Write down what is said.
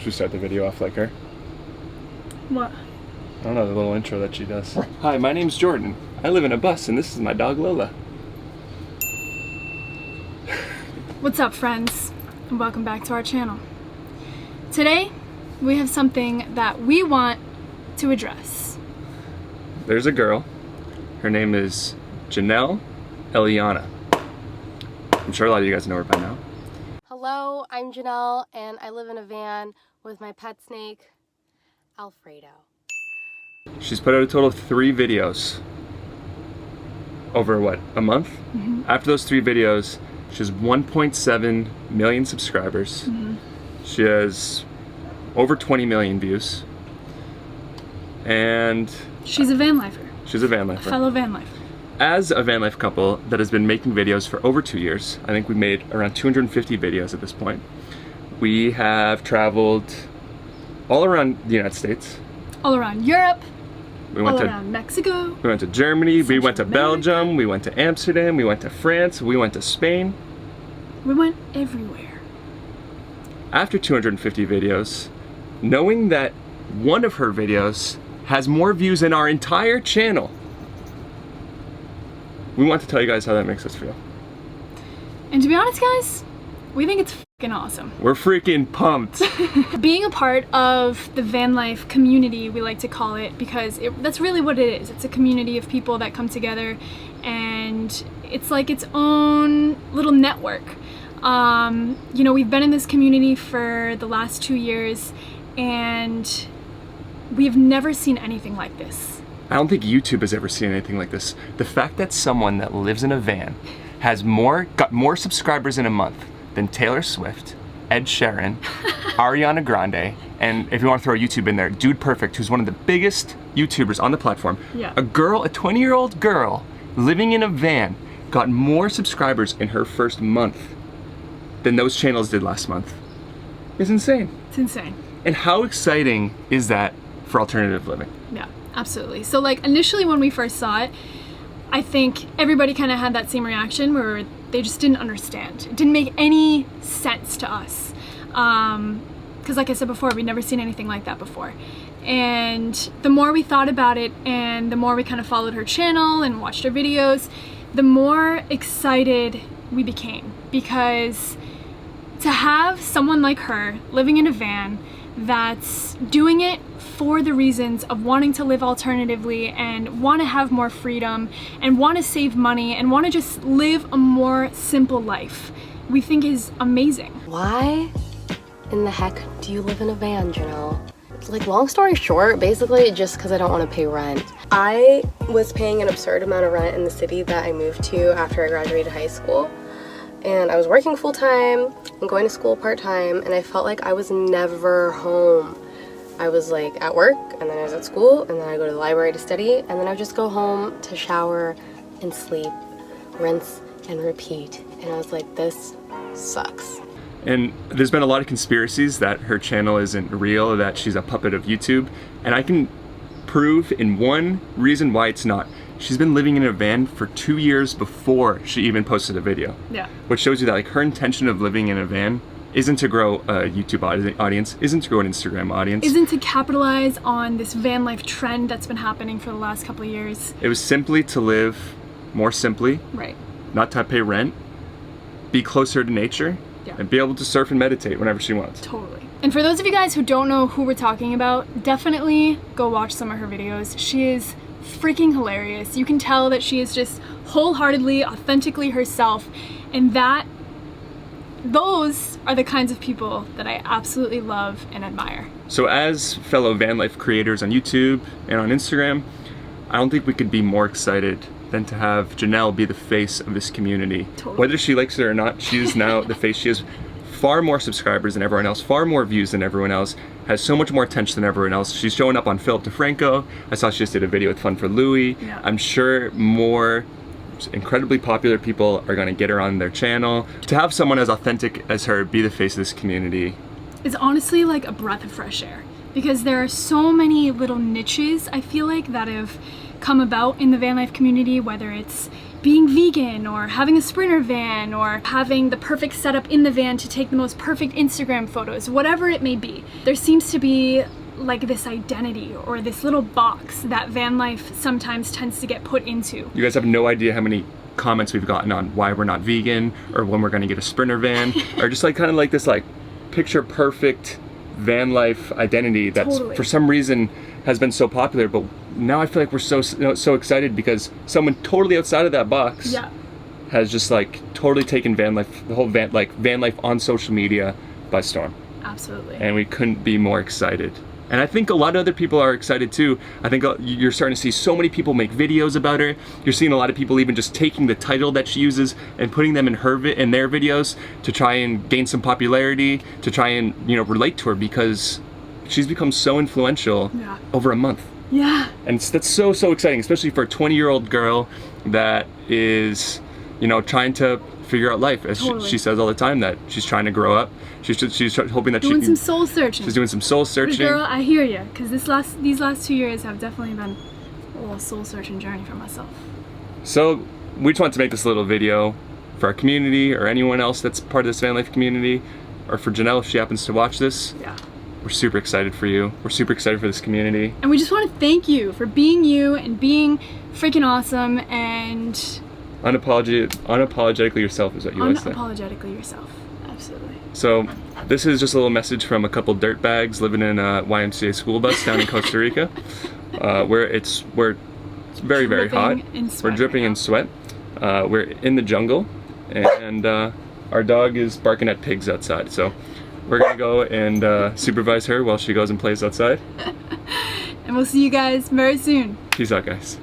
Should we start the video off like her? What? I don't know, the little intro that she does. Hi, my name's Jordan. I live in a bus and this is my dog Lola. What's up, friends? And welcome back to our channel. Today, we have something that we want to address. There's a girl. Her name is Jennelle Eliana. I'm sure a lot of you guys know her by now. Hello, I'm Jennelle, and I live in a van with my pet snake, Alfredo. She's put out a total of 3 videos over, what, a month? Mm-hmm. After those 3 videos, she has 1.7 million subscribers. Mm-hmm. She has over 20 million views. And she's a van lifer. She's a van A lifer. fellow van lifer. As a van life couple that has been making videos for over 2 years, I think we made around 250 videos at this point. We have traveled all around the United States. All around Europe. We went all to around Mexico. We went to Germany, we went to Central America. Belgium, we went to Amsterdam, we went to France, we went to Spain. We went everywhere. After 250 videos, knowing that one of her videos has more views than our entire channel, we want to tell you guys how that makes us feel. And to be honest, guys, we think it's fucking awesome. We're freaking pumped. Being a part of the van life community, we like to call it, because that's really what it is. It's a community of people that come together, and it's like its own little network. You know, we've been in this community for the last 2 years, and we've never seen anything like this. I don't think YouTube has ever seen anything like this. The fact that someone that lives in a van has got more subscribers in a month than Taylor Swift, Ed Sheeran, Ariana Grande, and if you want to throw YouTube in there, Dude Perfect, who's one of the biggest YouTubers on the platform. Yeah. A 20-year-old girl living in a van got more subscribers in her first month than those channels did last month. It's insane. It's insane. And how exciting is that for alternative living? Yeah, absolutely. So like initially when we first saw it, I think everybody kind of had that same reaction where they just didn't understand. It didn't make any sense to us. Because like I said before, we'd never seen anything like that before. And the more we thought about it and the more we kind of followed her channel and watched her videos, the more excited we became. Because to have someone like her living in a van that's doing it for the reasons of wanting to live alternatively and want to have more freedom and want to save money and want to just live a more simple life, we think is amazing. Why in the heck do you live in a van, Jennelle? Like, long story short, basically just because I don't want to pay rent. I was paying an absurd amount of rent in the city that I moved to after I graduated high school. And I was working full-time and going to school part-time, and I felt like I was never home. I was like at work, and then I was at school, and then I go to the library to study, and then I would just go home to shower and sleep, rinse and repeat. And I was like, this sucks. And there's been a lot of conspiracies that her channel isn't real, that she's a puppet of YouTube, and I can prove in one reason why it's not. She's been living in a van for 2 years before she even posted a video. Yeah. Which shows you that like her intention of living in a van isn't to grow a YouTube audience, isn't to grow an Instagram audience. Isn't to capitalize on this van life trend that's been happening for the last couple of years. It was simply to live more simply, Right. not to pay rent, be closer to nature, Yeah. and be able to surf and meditate whenever she wants. Totally. And for those of you guys who don't know who we're talking about, definitely go watch some of her videos. She is freaking hilarious. You can tell that she is just wholeheartedly, authentically herself, and those are the kinds of people that I absolutely love and admire. So as fellow van life creators on YouTube and on Instagram, I don't think we could be more excited than to have Jennelle be the face of this community. Totally. Whether she likes it or not, she is now the face. She has far more subscribers than everyone else, far more views than everyone else, has so much more attention than everyone else. She's showing up on Philip DeFranco. I saw she just did a video with Fun for Louie. Yeah. I'm sure more incredibly popular people are gonna get her on their channel. To have someone as authentic as her be the face of this community It's honestly like a breath of fresh air, because there are so many little niches I feel like that have come about in the van life community, whether it's being vegan or having a Sprinter van or having the perfect setup in the van to take the most perfect Instagram photos, whatever it may be. There seems to be like this identity or this little box that van life sometimes tends to get put into. You guys have no idea how many comments we've gotten on why we're not vegan or when we're going to get a Sprinter van or just like kind of like this like picture perfect van life identity that's for some reason has been so popular, but now I feel like we're so excited because someone totally outside of that box has just like totally taken van life, the whole van life on social media by storm. Absolutely. And we couldn't be more excited. And I think a lot of other people are excited too. I think you're starting to see so many people make videos about her. You're seeing a lot of people even just taking the title that she uses and putting them in in their videos to try and gain some popularity, to try and, you know, relate to her because she's become so influential over a month. Yeah. And that's so exciting, especially for a 20-year-old girl that is, you know, trying to figure out life. As she says all the time that she's trying to grow up. She's hoping that doing some soul searching. She's doing some soul searching. Girl, I hear you, because these last 2 years have definitely been a little soul searching journey for myself. So we just wanted to make this little video for our community or anyone else that's part of this van life community, or for Jennelle if she happens to watch this. Yeah. We're super excited for you. We're super excited for this community. And we just want to thank you for being you and being freaking awesome and unapologetically yourself is what you want to say. Unapologetically yourself. Absolutely. So this is just a little message from a couple dirtbags living in a YMCA school bus down in Costa Rica, where it's very, very hot. We're dripping in sweat. We're in the jungle, and our dog is barking at pigs outside. So we're gonna go and supervise her while she goes and plays outside. And we'll see you guys very soon. Peace out, guys.